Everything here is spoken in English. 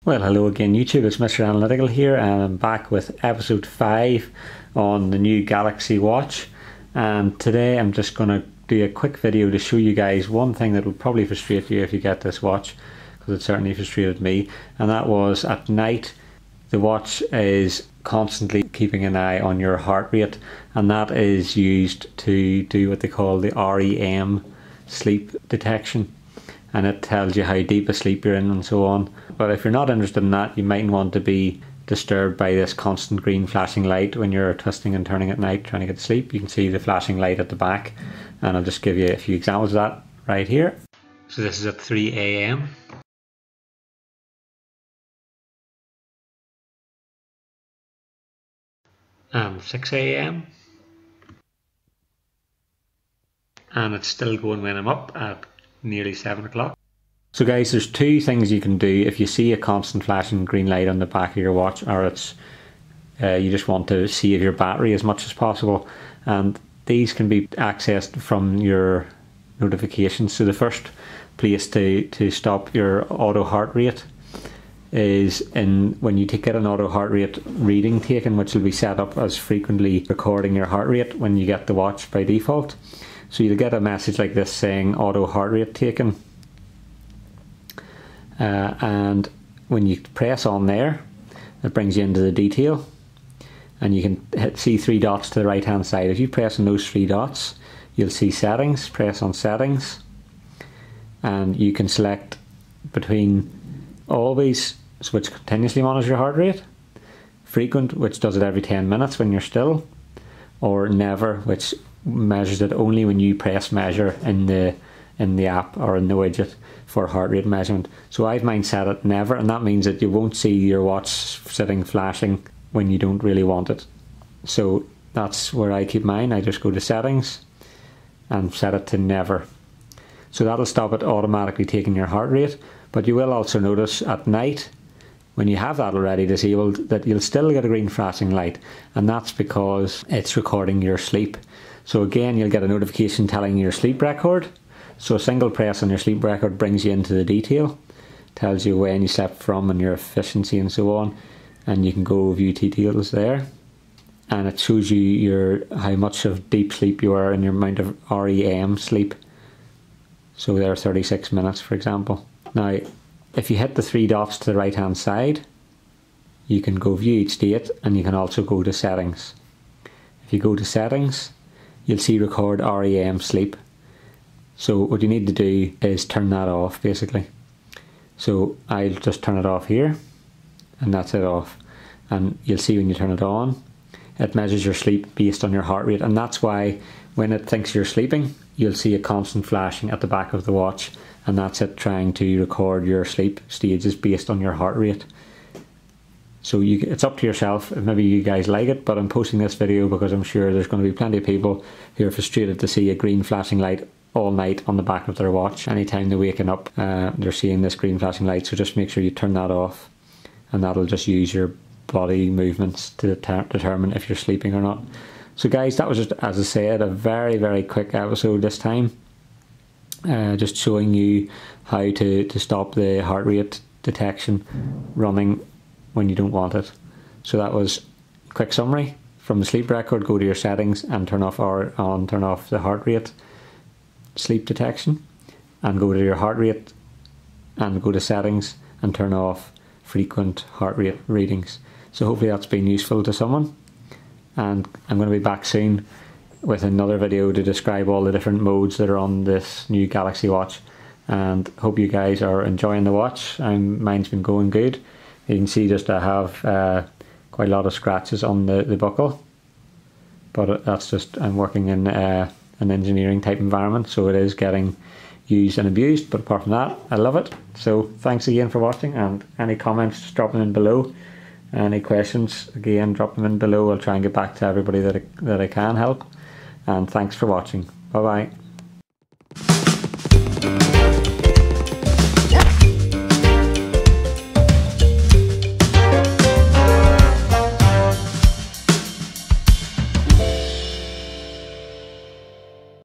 Well, hello again YouTube, it's Mr. Analytical here and I'm back with episode 5 on the new Galaxy Watch, and today I'm just going to do a quick video to show you guys one thing that will probably frustrate you if you get this watch, because it certainly frustrated me, and that was at night the watch is constantly keeping an eye on your heart rate, and that is used to do what they call the REM sleep detection. And it tells you how deep a sleep you're in and so on. But if you're not interested in that, you mightn't want to be disturbed by this constant green flashing light when you're twisting and turning at night trying to get to sleep. You can see the flashing light at the back, and I'll just give you a few examples of that right here. So this is at 3 AM. And 6 AM. And it's still going when I'm up at nearly 7 o'clock. So guys, there's two things you can do if you see a constant flashing green light on the back of your watch, or it's you just want to save your battery as much as possible, and these can be accessed from your notifications. So the first place to stop your auto heart rate is when you get an auto heart rate reading taken, which will be set up as frequently recording your heart rate when you get the watch by default. So you'll get a message like this saying auto heart rate taken, and when you press on there, it brings you into the detail, and you can see three dots to the right hand side. If you press on those three dots, you'll see settings. Press on settings, and you can select between always, which continuously monitors your heart rate, frequent, which does it every 10 minutes when you're still, or never, which measures it only when you press measure in the app or in the widget for heart rate measurement. So I've mine set at never, and that means that you won't see your watch sitting flashing when you don't really want it. So that's where I keep mine. I just go to settings and set it to never. So that'll stop it automatically taking your heart rate. But you will also notice at night, when you have that already disabled, that you'll still get a green flashing light, and that's because it's recording your sleep. So again, you'll get a notification telling you your sleep record. So a single press on your sleep record brings you into the detail, tells you when you slept from and your efficiency and so on, and you can go view details there, and it shows you how much of deep sleep you are and your amount of REM sleep. So there are 36 minutes, for example. Now, if you hit the three dots to the right hand side, you can go view each date, and you can also go to settings. If you go to settings, you'll see record REM sleep. So what you need to do is turn that off, basically. So I'll just turn it off here, and that's it off. And you'll see when you turn it on, it measures your sleep based on your heart rate, and that's why when it thinks you're sleeping, you'll see a constant flashing at the back of the watch, and that's it trying to record your sleep stages based on your heart rate. So it's up to yourself if maybe you guys like it, but I'm posting this video because I'm sure there's going to be plenty of people who are frustrated to see a green flashing light all night on the back of their watch. Anytime they're waking up, they're seeing this green flashing light, so just make sure you turn that off, and that'll just use your body movements to determine if you're sleeping or not. So guys, that was just, as I said, a very, very quick episode this time. Just showing you how to stop the heart rate detection running when you don't want it. So that was a quick summary. From the sleep record, go to your settings and turn off the heart rate sleep detection, and go to your heart rate and go to settings and turn off frequent heart rate readings. So hopefully that's been useful to someone, and I'm going to be back soon with another video to describe all the different modes that are on this new Galaxy Watch, and hope you guys are enjoying the watch. Mine's been going good. You can see just I have quite a lot of scratches on the buckle, but that's just, I'm working in an engineering type environment, so it is getting used and abused, but apart from that, I love it. So thanks again for watching, and any comments, just drop them in below. Any questions, again, drop them in below. I'll try and get back to everybody that I can help, and thanks for watching. Bye bye.